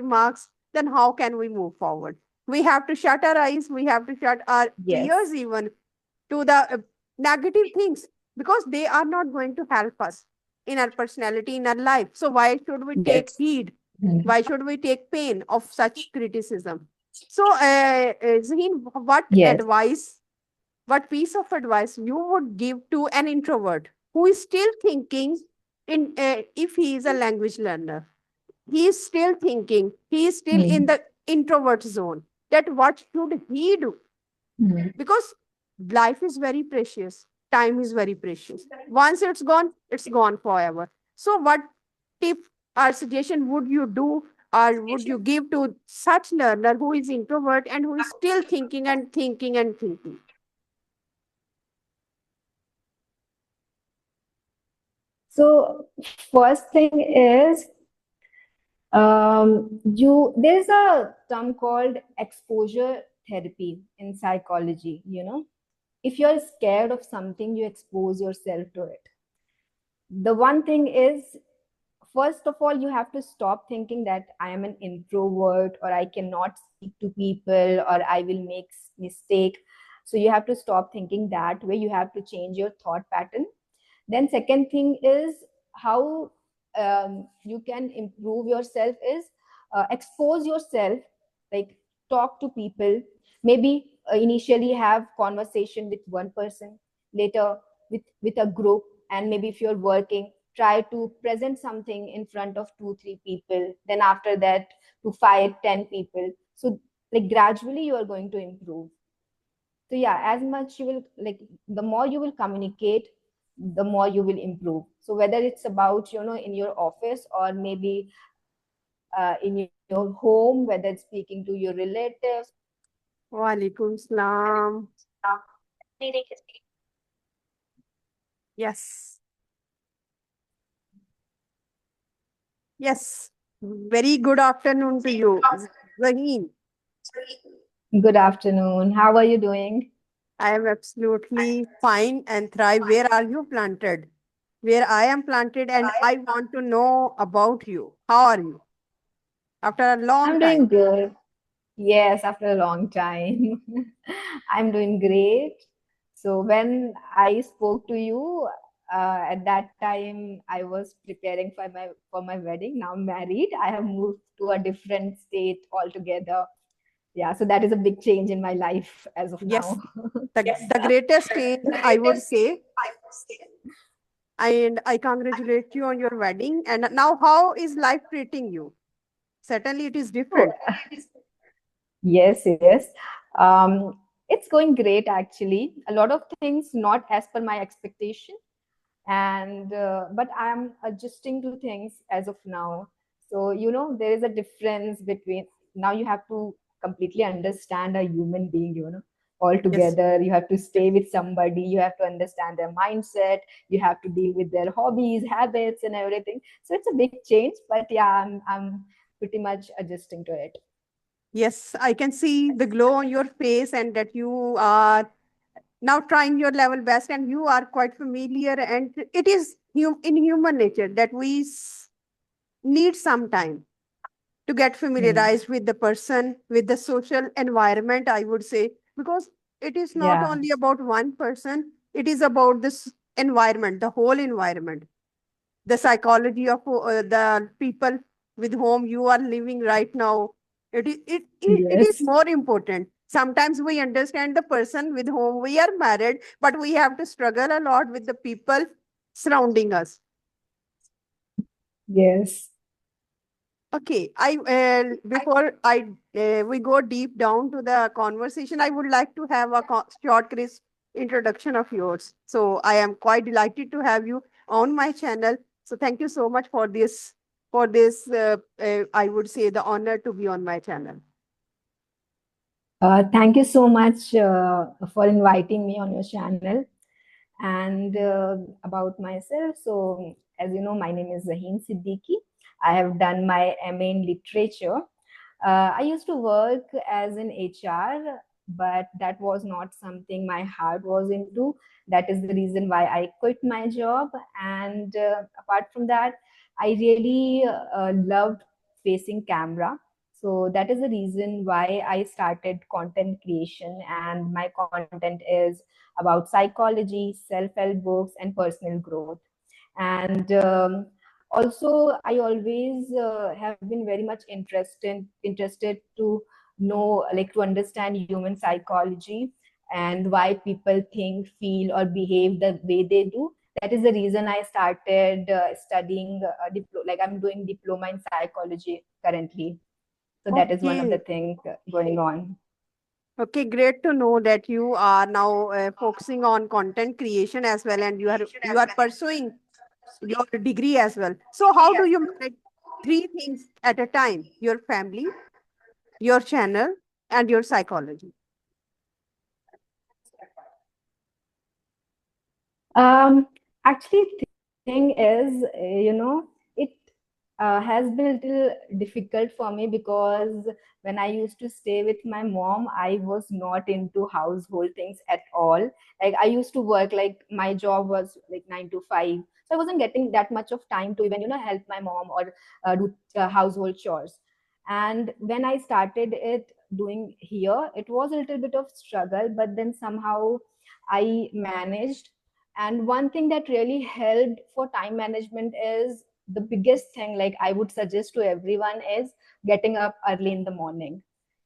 marks, then how can we move forward? We have to shut our eyes, we have to shut our Yes. ears even to the negative things, because they are not going to help us in our personality, in our life. So why should we take Yes. heed? Mm. Why should we take pain of such criticism? So, Zaheen, Yes. what piece of advice you would give to an introvert who is still thinking in if he is a language learner? He is still thinking, he is still in Mm. the introvert zone. That what should he do? Mm. Because life is very precious, time is very precious. Once it's gone forever. So what tip or suggestion would you do, or would you give to such learner who is introvert and who is still thinking and thinking and thinking? So first thing is, there's a term called exposure therapy in psychology. If you're scared of something, you expose yourself to it. The one thing is, first of all, you have to stop thinking that I am an introvert, or I cannot speak to people, or I will make mistake. So you have to stop thinking that way. You have to change your thought pattern. Then second thing is, how you can improve yourself is, expose yourself, like talk to people. Maybe initially have conversation with one person, later with a group, and maybe if you're working, try to present something in front of 2 3 people, then after that to 5 10 people. So like gradually you are going to improve. So yeah, as much you will, like, the more you will communicate, the more you will improve. So whether it's about, in your office, or maybe in your home, whether it's speaking to your relatives or speaking to Walaikum salam. Yes. Yes. Very good afternoon to you, Zaheen. good afternoon, how are you doing? I am absolutely fine and thrive. Where are you planted? Where I am planted, and I want to know about you. How are you after a long I'm time? doing good. Yes, after a long time. I'm doing great. So when I spoke to you, at that time I was preparing for my wedding. Now I'm married. I have moved to a different state altogether. Yeah, so that is a big change in my life as of Yes, now. the greatest change, I would say. And I congratulate you on your wedding. And now, how is life treating you? Certainly, it is Oh, different. yes, yes. It's going great actually. A lot of things not as per my expectation, and but I'm adjusting to things as of now. So there is a difference between, now you have to completely understand a human being, Yes. altogether. You have to stay with somebody, you have to understand their mindset, you have to deal with their hobbies, habits, and everything. So it's a big change, but yeah, I'm pretty much adjusting to it. Yes, I can see the glow on your face, and that you are now trying your level best, and you are quite familiar. And it is in human nature that we need some time to get Hmm. familiarized with the person, with the social environment, I would say, because it is not Yeah. only about one person, it is about this environment, the whole environment, the psychology of the people with whom you are living right now. It is Yes. more important. Sometimes we understand the person with whom we are married, but we have to struggle a lot with the people surrounding us. Yes. Okay, I before I we go deep down to the conversation, I would like to have a short, crisp introduction of yours. So I am quite delighted to have you on my channel. So thank you so much for this. I would say the honor to be on my channel. Thank you so much for inviting me on your channel. And about myself, so as you know, my name is Zaheen Siddiqui. I have done my MA in literature. I used to work as an HR, but that was not something my heart was into. That is the reason why I quit my job. And apart from that, I really loved facing camera. So that is the reason why I started content creation, and my content is about psychology, self-help books, and personal growth. And also, I always have been very much interested to know, like, to understand human psychology and why people think, feel, or behave the way they do. That is the reason I started studying like I'm doing diploma in psychology currently. So that is one of the Okay. things going on. Okay, great to know that you are now focusing on content creation as well, and you are pursuing your degree as well. So how do you manage three things at a time? Your family, your channel, and your psychology. Um, Actually, thing is, it has been a little difficult for me because when I used to stay with my mom, I was not into household things at all. Like I used to work, like my job was like 9 to 5, so I wasn't getting that much of time to even help my mom or do household chores. And when I started it doing here, it was a little bit of struggle, but then somehow I managed. And one thing that really helped for time management is the biggest thing, like I would suggest to everyone, is getting up early in the morning.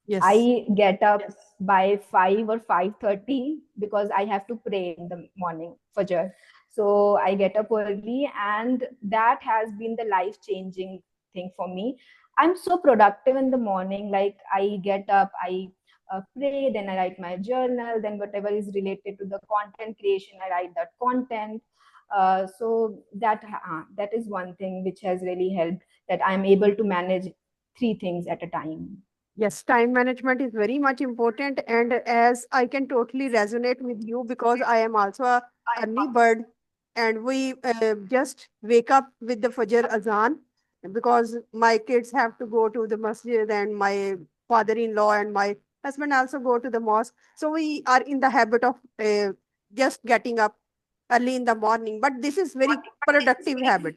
Yes. I get up by 5 or 5:30 because I have to pray in the morning, Fajr. So I get up early, and that has been the life changing thing for me. I'm so productive in the morning. Like I get up, I pray, then I write my journal, then whatever is related to the content creation, I write that content. So that is one thing which has really helped, that I'm able to manage three things at a time. Yes, time management is very much important. And as I can totally resonate with you because I am also a early bird and we just wake up with the Fajr Azan because my kids have to go to the masjid and my father-in-law and my husband also go to the mosque. So we are in the habit of just getting up early in the morning. But this is very productive habit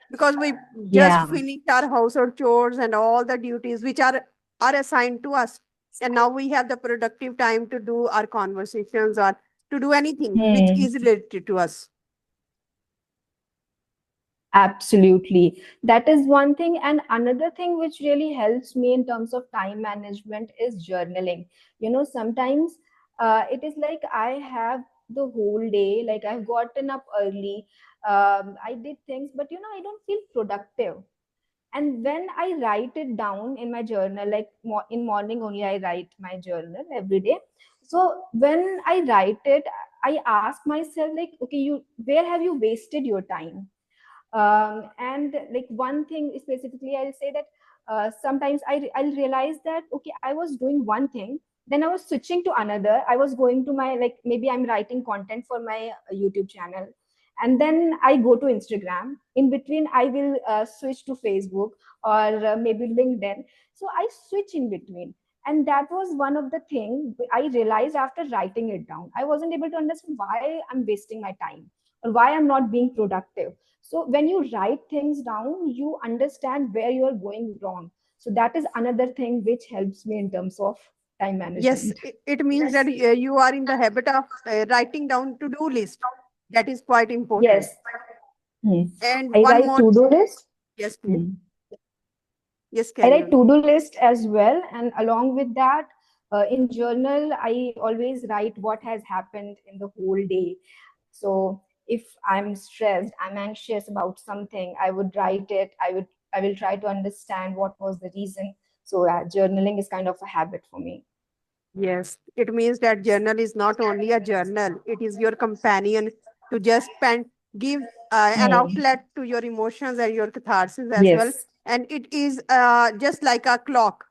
because we just Yeah. finish our household chores and all the duties which are assigned to us, and now we have the productive time to do our conversations or to do anything which Hmm. is related to us. Absolutely. That is one thing. And another thing which really helps me in terms of time management is journaling. Sometimes it is like I have the whole day, like I've gotten up early, I did things, but I don't feel productive. And when I write it down in my journal, like in morning only I write my journal every day. So when I write it, I ask myself, like, okay, you where have you wasted your time? And like one thing specifically, I'll say that sometimes I'll realize that okay, I was doing one thing, then I was switching to another. I was going to my, like, maybe I'm writing content for my YouTube channel, and then I go to Instagram. In between I will switch to Facebook or maybe LinkedIn. So I switch in between. And that was one of the things I realized after writing it down. I wasn't able to understand why I'm wasting my time or why I'm not being productive. So when you write things down, you understand where you are going wrong. So that is another thing which helps me in terms of time Yes, management. it means that you are in the habit of writing down to-do list. That is quite important. Yes. Hmm. And I one write more, to-do list. yes, please. Hmm. Yes, I carry write on. to-do list as well, and along with that, in journal, I always write what has happened in the whole day. So if I'm stressed, I'm anxious about something, I would write it. I will try to understand what was the reason. So journaling is kind of a habit for me. Yes, it means that journal is not only a journal, it is your companion to just give an Hmm. outlet to your emotions and your catharsis as well. Yes. And it is just like a clock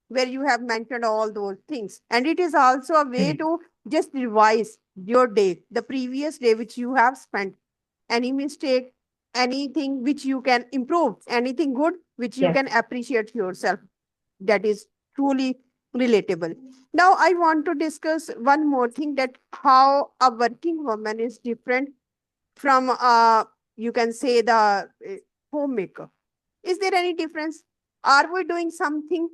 where you have mentioned all those things. And it is also a way Correct. to just revise your day, the previous day which you have spent, any mistake, anything which you can improve, anything good which you Yes. can appreciate yourself. That is truly relatable. Now, I want to discuss one more thing, that how a working woman is different from, you can say, the homemaker. Is there any difference? Are we doing something?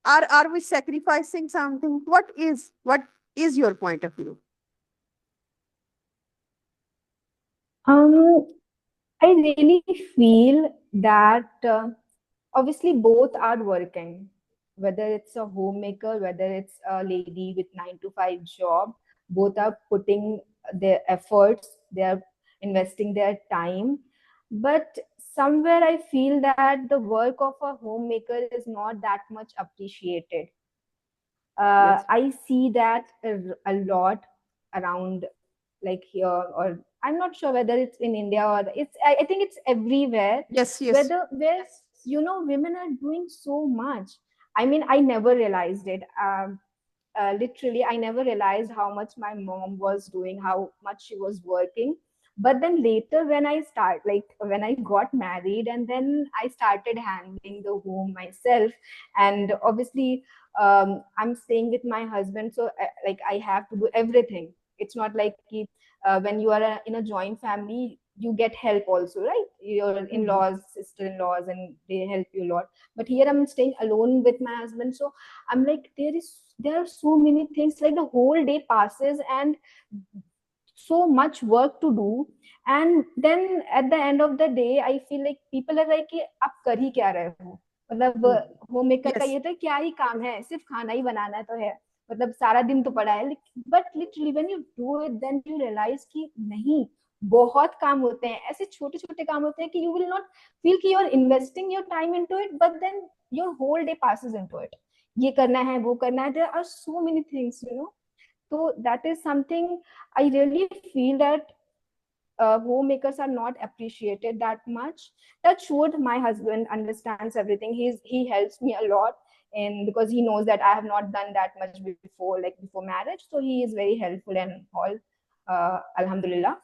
Are we sacrificing something? What is your point of view? Um, I really feel that obviously both are working, whether it's a homemaker, whether it's a lady with 9 to 5 job, both are putting their efforts, they are investing their time. But somewhere I feel that the work of a homemaker is not that much appreciated. Yes. I see that a lot around, like here, or I'm not sure whether it's in India or I think it's everywhere. Yes, yes. Whether where women are doing so much. I mean, I never realized it. Literally, I never realized how much my mom was doing, how much she was working. But then later, when I got married, and then I started handling the home myself. And obviously, I'm staying with my husband, so like I have to do everything. It's not like when you are in a joint family, you get help also, right? Your Mhm. in-laws, sister-in-laws, and they help you a lot. But here I'm staying alone with my husband, so I'm like, there are so many things, like the whole day passes and so much work to do. And then at the end of the day, I feel like people are like कि आप कर ही क्या रहे हो, मतलब Mm. Home maker का Yes. ये था क्या ही काम है, सिर्फ खाना ही बनाना तो है, मतलब सारा दिन तो पड़ा है. But literally when you do it then you realise कि नहीं, बहुत काम होते हैं, ऐसे छोटे छोटे काम होते हैं कि यू विल नॉट फील कि you are investing your time into it, but then your whole day passes into it. ये करना है, वो करना है, there are so many things, so that is something I really feel that homemakers are not appreciated that much. That should my husband understands everything. He helps me a lot, and because he knows that I have not done that much before, like before marriage, so he is very helpful and all. Alhamdulillah.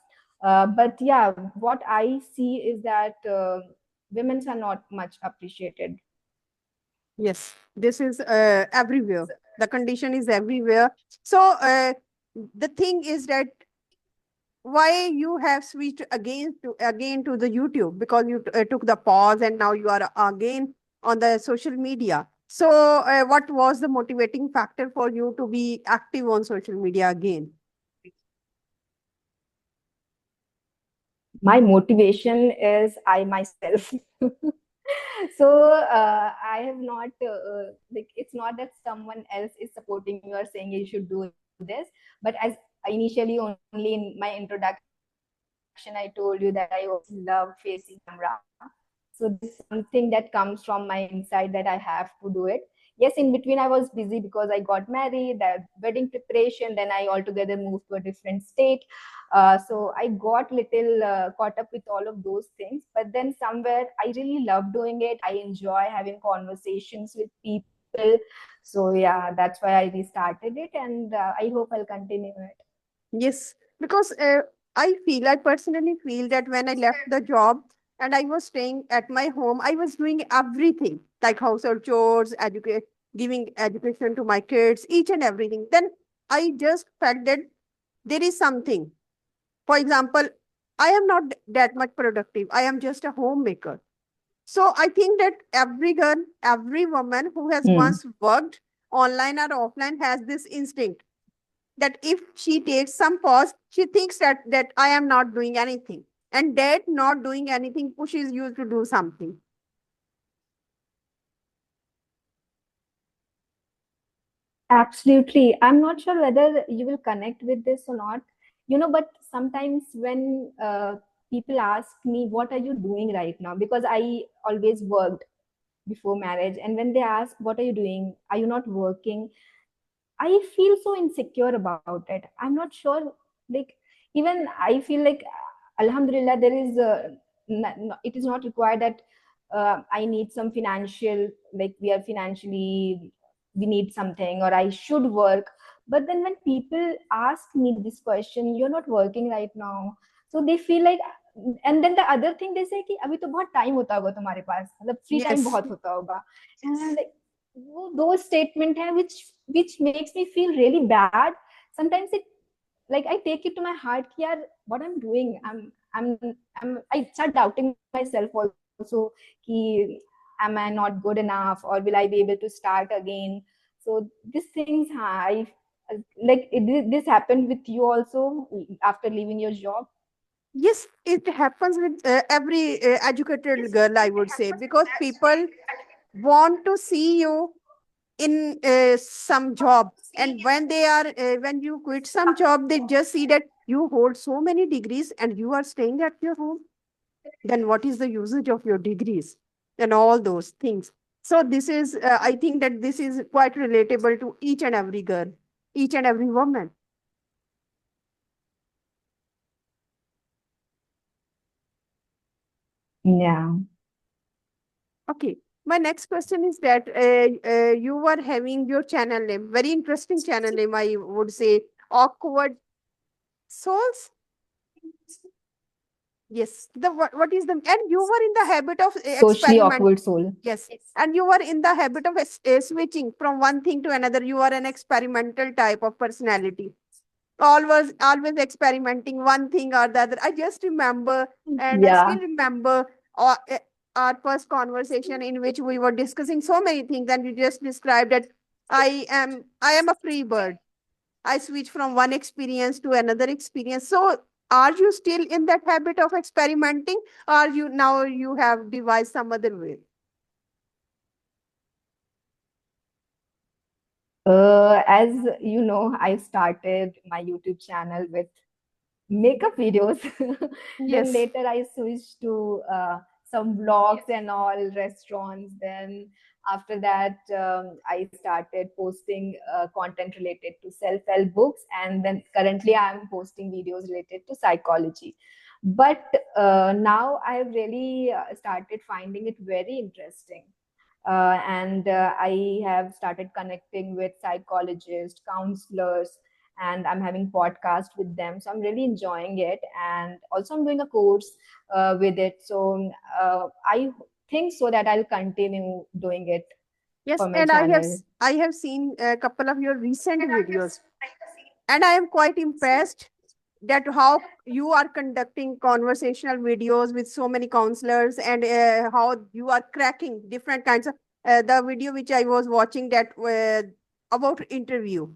But yeah, what I see is that women's are not much appreciated. Yes, this is everywhere. The condition is everywhere. So the thing is that why you have switched again to the YouTube, because you took the pause and now you are again on the social media. So what was the motivating factor for you to be active on social media again? My motivation is I myself. So I have not like, it's not that someone else is supporting you or saying you should do this, but as initially only in my introduction I told you that I always love facing camera. So this is something that comes from my inside that I have to do it. Yes, in between I was busy because I got married, that wedding preparation, then I altogether moved to a different state. So I got little caught up with all of those things. But then somewhere I really love doing it. I enjoy having conversations with people. So yeah, that's why I restarted it, and I hope I'll continue it. Yes, because I personally feel that when I left the job and I was staying at my home, I was doing everything like household chores, giving education to my kids, each and everything. Then I just felt that there is something. For example, I am not that much productive. I am just a homemaker. So I think that every girl, every woman who has Hmm. once worked online or offline has this instinct that if she takes some pause, she thinks that I am not doing anything. And that not doing anything pushes you to do something. Absolutely. I'm not sure whether you will connect with this or not. But sometimes when people ask me, what are you doing right now? Because I always worked before marriage. And when they ask, what are you doing? Are you not working? I feel so insecure about it. I'm not sure. Like, even I feel like, Alhamdulillah, there is it is not required that I need some financial, like we are financially, we need something, or I should work. But then when people ask me this question, you're not working right now, so they feel like, and then the other thing they say कि अभी तो बहुत time होता होगा तुम्हारे पास, मतलब free time Yes. बहुत होता होगा. And I'm like, वो those statement है which makes me feel really bad. Sometimes it, like, I take it to my heart कि यार, what I'm doing, I'm I start doubting myself also कि am I not good enough, or will I be able to start again? So these things, I like this happened with you also after leaving your job. Yes, it happens with every educated girl, I would say, because people want to see you in some job, and when they are when you quit some job, they just see that you hold so many degrees and you are staying at your home. Then what is the usage of your degrees and all those things? So this is I think that this is quite relatable to each and every girl, each and every woman. Yeah. Okay, my next question is that you were having your channel name, very interesting channel name, I would say, Awkward Souls. Yes, the what is the, and you were in the habit of Socially experiment. awkward soul. Yes, and you were in the habit of switching from one thing to another. You are an experimental type of personality, always experimenting one thing or the other. I just remember, and I Yeah. still remember our first conversation in which we were discussing so many things, and you just described that I am a free bird. I switch from one experience to another experience. So are you still in that habit of experimenting, or you now you have devised some other way? As you know, I started my YouTube channel with makeup videos. Then Yes. later I switched to some vlogs and all, restaurants. Then after that, I started posting content related to self-help books, and then currently I'm posting videos related to psychology. But now I have really started finding it very interesting, and I have started connecting with psychologists, counselors, and I'm having podcasts with them. So I'm really enjoying it, and also I'm doing a course with it. So I think so that I'll continue doing it Yes, for my and channel. I have seen a couple of your recent videos, and I am quite impressed that how you are conducting conversational videos with so many counselors, and how you are cracking different kinds of the video which I was watching that about interview,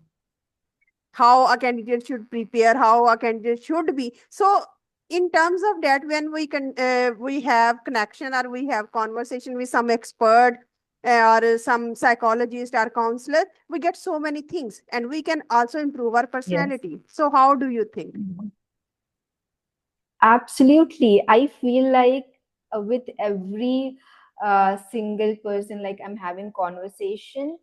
how a candidate should prepare, how a candidate should be. So in terms of that, when we can we have connection or we have conversation with some expert or some psychologist or counselor, we get so many things, and we can also improve our Yes. personality. So how do you think? Absolutely. I feel like with every single person, like I'm having conversation,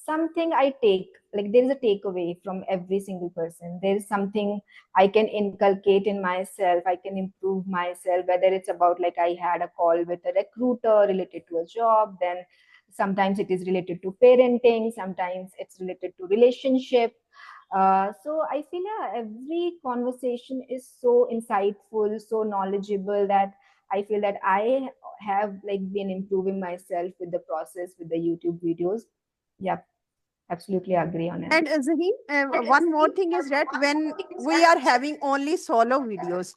something I take, like there is a takeaway from every single person. There is something I can inculcate in myself. I can improve myself, whether it's about like I had a call with a recruiter related to a job, then sometimes it is related to parenting, sometimes it's related to relationship. So I feel, yeah, every conversation is so insightful, so knowledgeable, that I feel that I have like been improving myself with the process with the YouTube videos. Yep, absolutely agree on it. And Zaheen, one more thing is that when we are having only solo videos,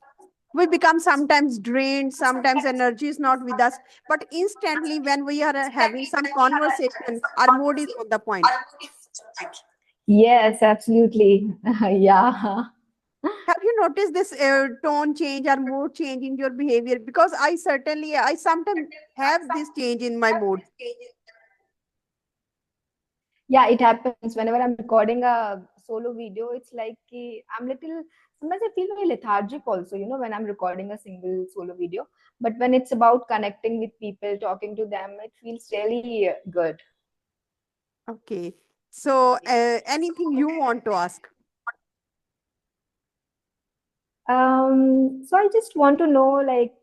we become sometimes drained, sometimes energy is not with us. But instantly, when we are having some conversation, our mood is on the point. Yes, absolutely. Yeah. Have you noticed this tone change or mood change in your behavior? Because I sometimes have this change in my mood. Yeah, it happens whenever I'm recording a solo video. It's like I'm little, sometimes I feel very lethargic also, when I'm recording a single solo video. But when it's about connecting with people, talking to them, it feels really good. Okay. So, anything you want to ask? So I just want to know, like,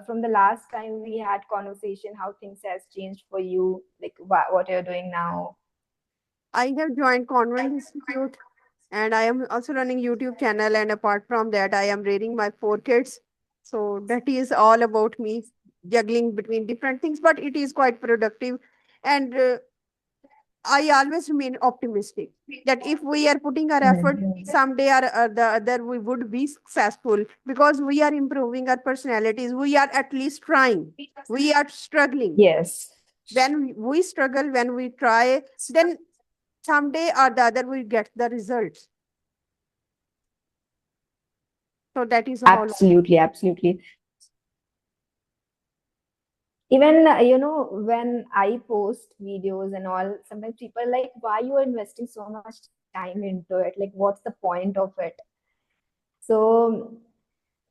from the last time we had conversation, how things has changed for you, like what you're doing now. I have joined Convent Institute, and I am also running YouTube channel. And apart from that, I am rearing my 4 kids. So that is all about me juggling between different things, but it is quite productive. And I always remain optimistic that if we are putting our effort, Mhm. someday or the other we would be successful, because we are improving our personalities. We are at least trying. We are struggling. Yes. When we struggle, when we try, then someday or the other we get the results. So that is how. Absolutely, absolutely. Even when I post videos and all, sometimes people are like, why you are investing so much time into it, like what's the point of it? So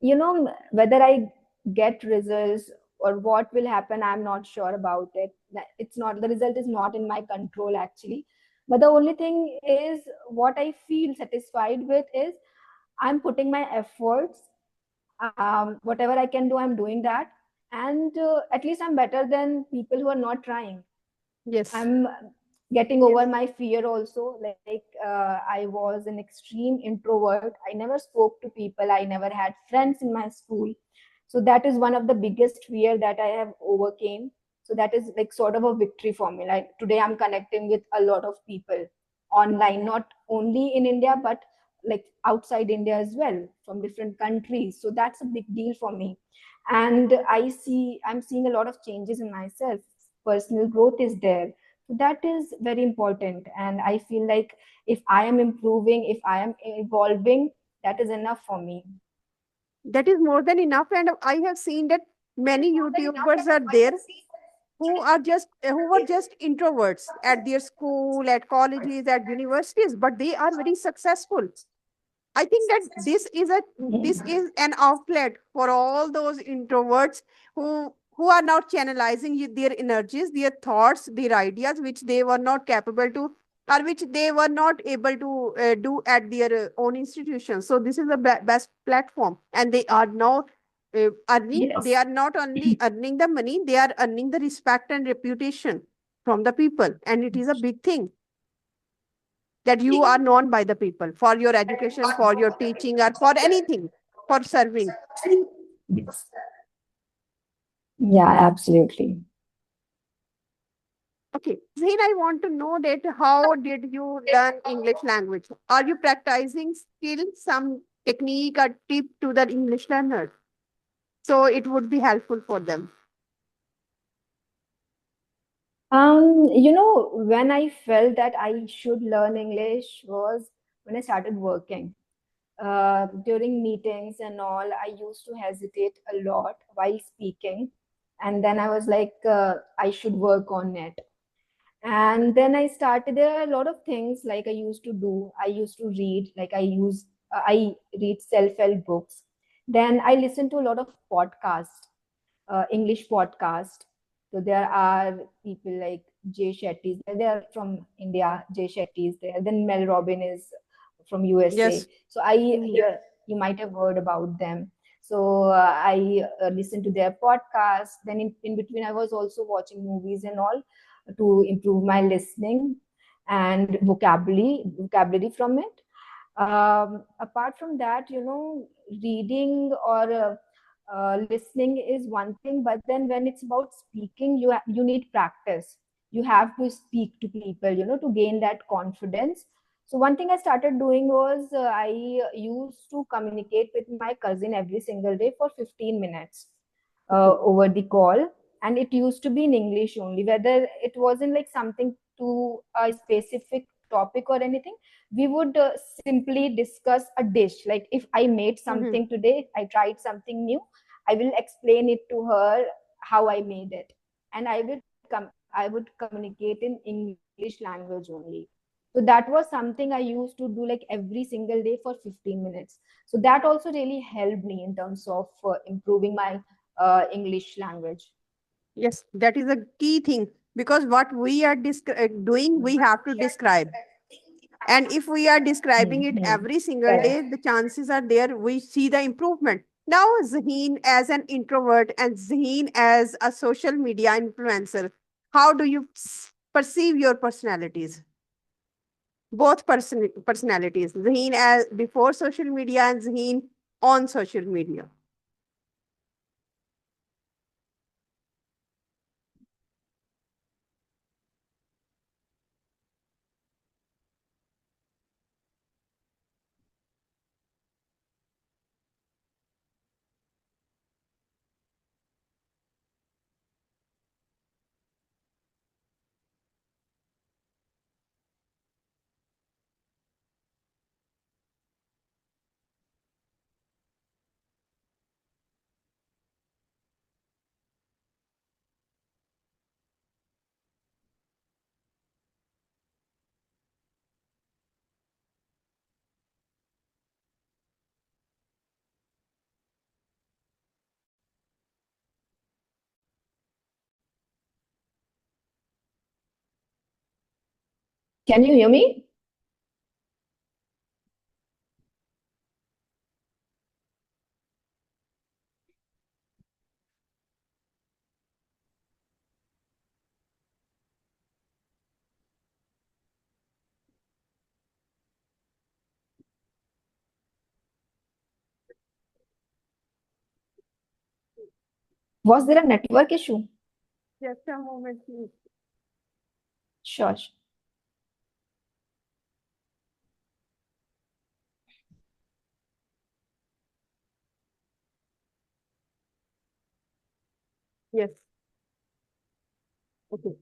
whether I get results or what will happen, I'm not sure about it. It's not, the result is not in my control actually, but the only thing is what I feel satisfied with is I'm putting my efforts. Whatever I can do, I'm doing that, and at least I'm better than people who are not trying. Yes. I'm getting over my fear also. Like I was an extreme introvert. I never spoke to people. I never had friends in my school. So that is one of the biggest fear that I have overcame. So that is like sort of a victory for me. Like today I'm connecting with a lot of people online, not only in India, but like outside India as well, from different countries. So that's a big deal for me. And I'm seeing a lot of changes in myself. Personal growth is there. So that is very important. And I feel like if I am improving, if I am evolving, that is enough for me. That is more than enough. And I have seen that many YouTubers are there who were just introverts at their school, at colleges, at universities, but they are very successful. I think that this Mm. is an outlet for all those introverts who are now channelizing their energies, their thoughts, their ideas, which they were not capable to, or which they were not able to do at their own institutions. So this is the best platform, and they are now earning. They Yes. are not only earning the money; they are earning the respect and reputation from the people, and it is a big thing that you are known by the people for your education, for your teaching, or for anything, for serving. Yes. Yeah, absolutely. Okay. Zane, I want to know that how did you learn English language? Are you practicing still some technique or tip to the English learners? So it would be helpful for them. When I felt that I should learn English was when I started working. During meetings and all, I used to hesitate a lot while speaking. And then I was like, I should work on it. And then I started, there are a lot of things like I used to do. I used to read, like I read self-help books. Then I listen to a lot of podcasts, English podcast. So there are people like Jay Shetty. They are from India. Jay Shetty is there. Then Mel Robin is from USA. Yes. So you might have heard about them. So I listened to their podcast. Then in between, I was also watching movies and all to improve my listening and vocabulary from it. Apart from that, reading or listening is one thing, but then when it's about speaking, you need practice. You have to speak to people, to gain that confidence. So one thing I started doing was I used to communicate with my cousin every single day for 15 minutes Okay. over the call, and it used to be in English only, whether it wasn't like something to a specific topic or anything. We would simply discuss a dish. Like if I made Mhm. something today, I tried something new, I will explain it to her how I made it, and I would communicate in English language only. So that was something I used to do like every single day for 15 minutes. So that also really helped me in terms of improving my English language. Yes, that is a key thing because what we are doing, we have to describe. And if we are describing it Hmm. every single Correct. day, the chances are there we see the improvement. Now, Zaheen as an introvert and Zaheen as a social media influencer, how do you perceive your personalities? Both personalities, Zaheen as before social media and Zaheen on social media. Can you hear me? Was there a network issue? Just a moment, please. Sure. Yes. Okay.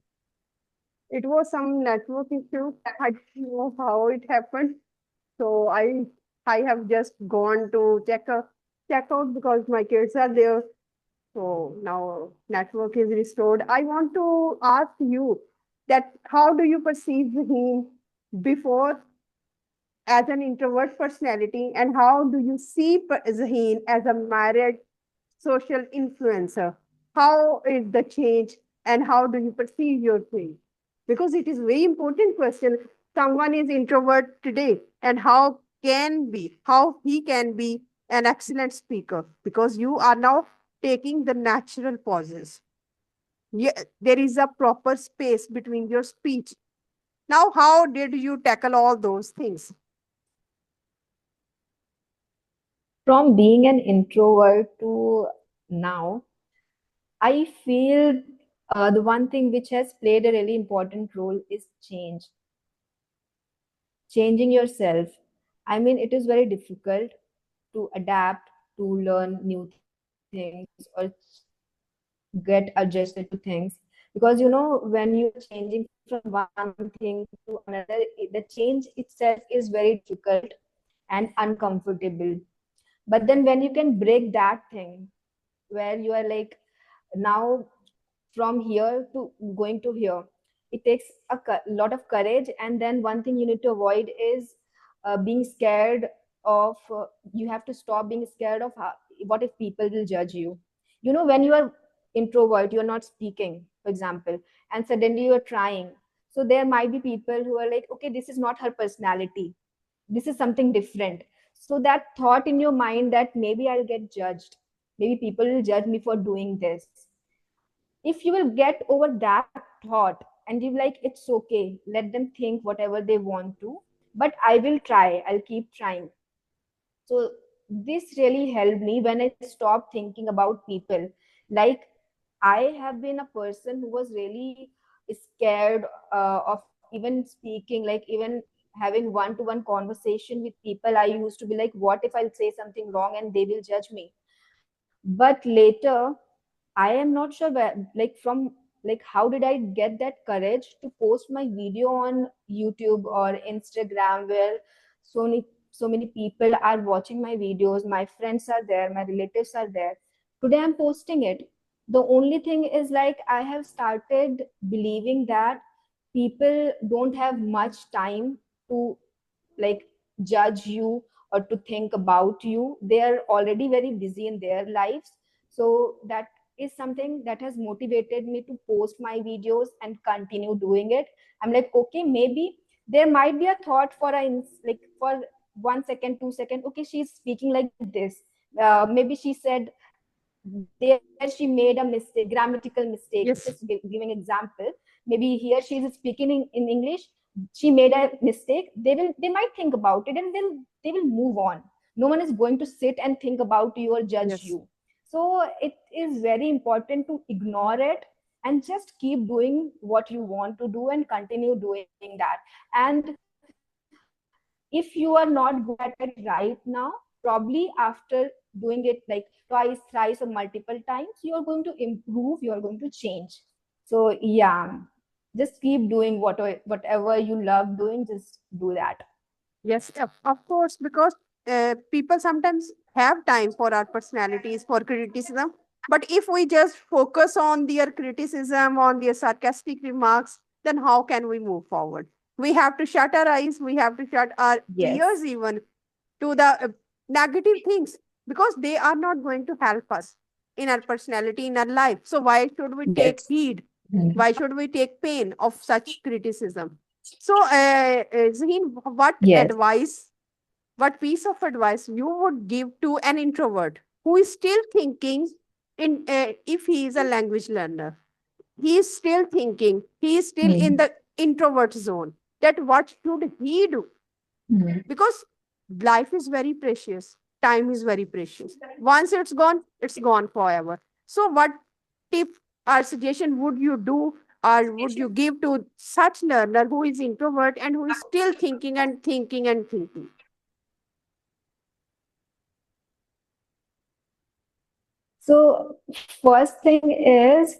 It was some network issue. I don't know how it happened. So I have just gone to check out because my kids are there. So now network is restored. I want to ask you that how do you perceive him before as an introvert personality, and how do you see Zaheen as a married social influencer? How is the change, and how do you perceive your change? Because it is very important question. Someone is introvert today, and how he can be an excellent speaker, because you are now taking the natural pauses. Yeah, there is a proper space between your speech. Now, how did you tackle all those things? From being an introvert to now, I feel the one thing which has played a really important role is change, changing yourself. I mean, it is very difficult to adapt, to learn new things, or get adjusted to things, because when you are changing from one thing to another, the change itself is very difficult and uncomfortable. But then when you can break that thing, where you are like, now from here to going to here, it takes a lot of courage. And then one thing you need to avoid is being scared of you have to stop being scared of what if people will judge you. When you are introvert, you're not speaking, for example, and suddenly you're trying, so there might be people who are like, okay, this is not her personality, this is something different. So that thought in your mind that maybe I'll get judged, maybe people will judge me for doing this. If you will get over that thought and you like, it's okay, let them think whatever they want to, but I will try, I'll keep trying. So this really helped me when I stopped thinking about people. Like, I have been a person who was really scared of even speaking, like even having one-to-one conversation with people. I used to be like, what if I'll say something wrong and they will judge me? But later, I am not sure where, like from, like how did I get that courage to post my video on YouTube or Instagram, where so many people are watching my videos, my friends are there, my relatives are there. Today I'm posting it. The only thing is, like, I have started believing that people don't have much time to, like, judge you or to think about you. They are already very busy in their lives. So that is something that has motivated me to post my videos and continue doing it. I'm like, okay, maybe there might be a thought for like for 1 second, 2 second, okay, she's speaking like this, maybe she said, there she made a mistake, grammatical mistake, just Yes. giving example. Maybe here she is speaking in English, she made a mistake. They might think about it, and then they will move on. No one is going to sit and think about you or judge Yes. you. So it is very important to ignore it and just keep doing what you want to do and continue doing that. And if you are not good at it right now, probably after doing it like twice, thrice, or multiple times, you're going to improve, you're going to change. So yeah, just keep doing whatever you love doing, just do that. Yes, of course, because people sometimes have time for our personalities, for criticism. But if we just focus on their criticism, on their sarcastic remarks, then how can we move forward? We have to shut our eyes, we have to shut our ears Yes. even to the negative things, because they are not going to help us in our personality, in our life. So, why should we take Yes. heed? Why should we take pain of such criticism? So, Zaheen, Yes. what piece of advice you would give to an introvert who is still thinking in if he is a language learner? He is still thinking. He is still in Hmm. the introvert zone. That what should he do? Hmm. Because life is very precious, time is very precious. Once it's gone forever. So what tip or suggestion would you do or would you give to such learner who is introvert and who is still thinking and thinking and thinking? So first thing is,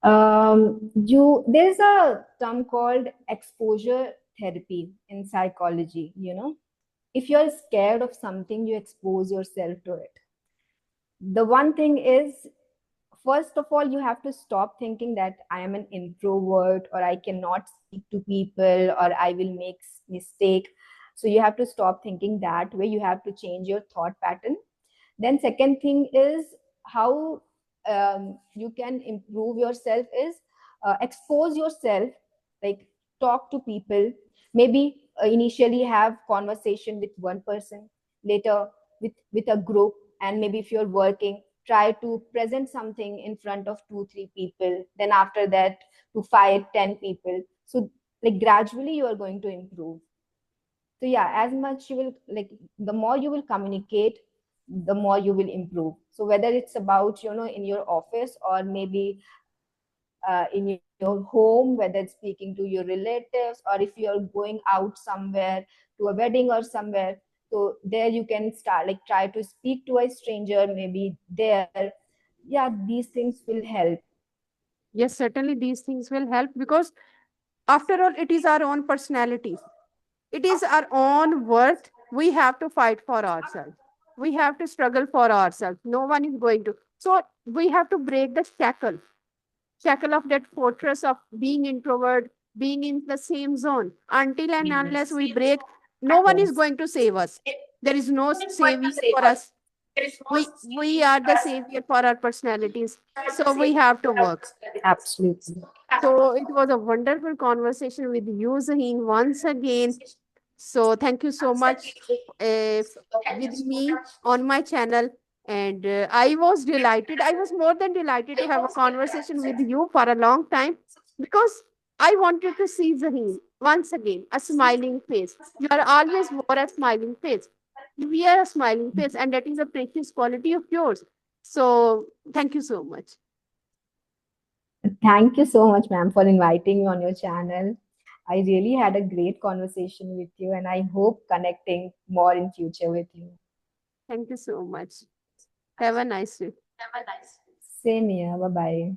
you there's a term called exposure therapy in psychology. If you're scared of something, you expose yourself to it. The one thing is, first of all, you have to stop thinking that I am an introvert or I cannot speak to people or I will make mistake. So you have to stop thinking that way. You have to change your thought pattern. Then second thing is how you can improve yourself is expose yourself, like talk to people. Maybe initially have conversation with one person, later with a group, and maybe if you're working, try to present something in front of 2 3 people, then after that to 5 10 people. So like gradually you are going to improve. So yeah, as much you will, like, the more you will communicate, the more you will improve. So whether it's about, in your office or maybe in your home, whether it's speaking to your relatives, or if you're going out somewhere to a wedding or somewhere, so there you can start, like, try to speak to a stranger maybe there. Yeah, these things will help. Yes, certainly these things will help because after all, it is our own personality. It is our own worth. We have to fight for ourselves. We have to struggle for ourselves. No one is going to. So we have to break the shackle of that fortress of being introvert, being in the same zone. Until and unless Yes. we break, no one is going to save us. There is no savior for us. We are the savior for our personalities. So we have to work. Absolutely. So it was a wonderful conversation with you, Zaheen, once again. So thank you so much with me on my channel. And I was delighted. I was more than delighted to have a conversation with you for a long time because I wanted to see Zaheen once again, a smiling face. You are always wore a smiling face. You wear a smiling face, and that is a precious quality of yours. So thank you so much. Thank you so much, ma'am, for inviting me on your channel. I really had a great conversation with you, and I hope connecting more in future with you. Thank you so much. Have a nice day. Same here. Bye bye.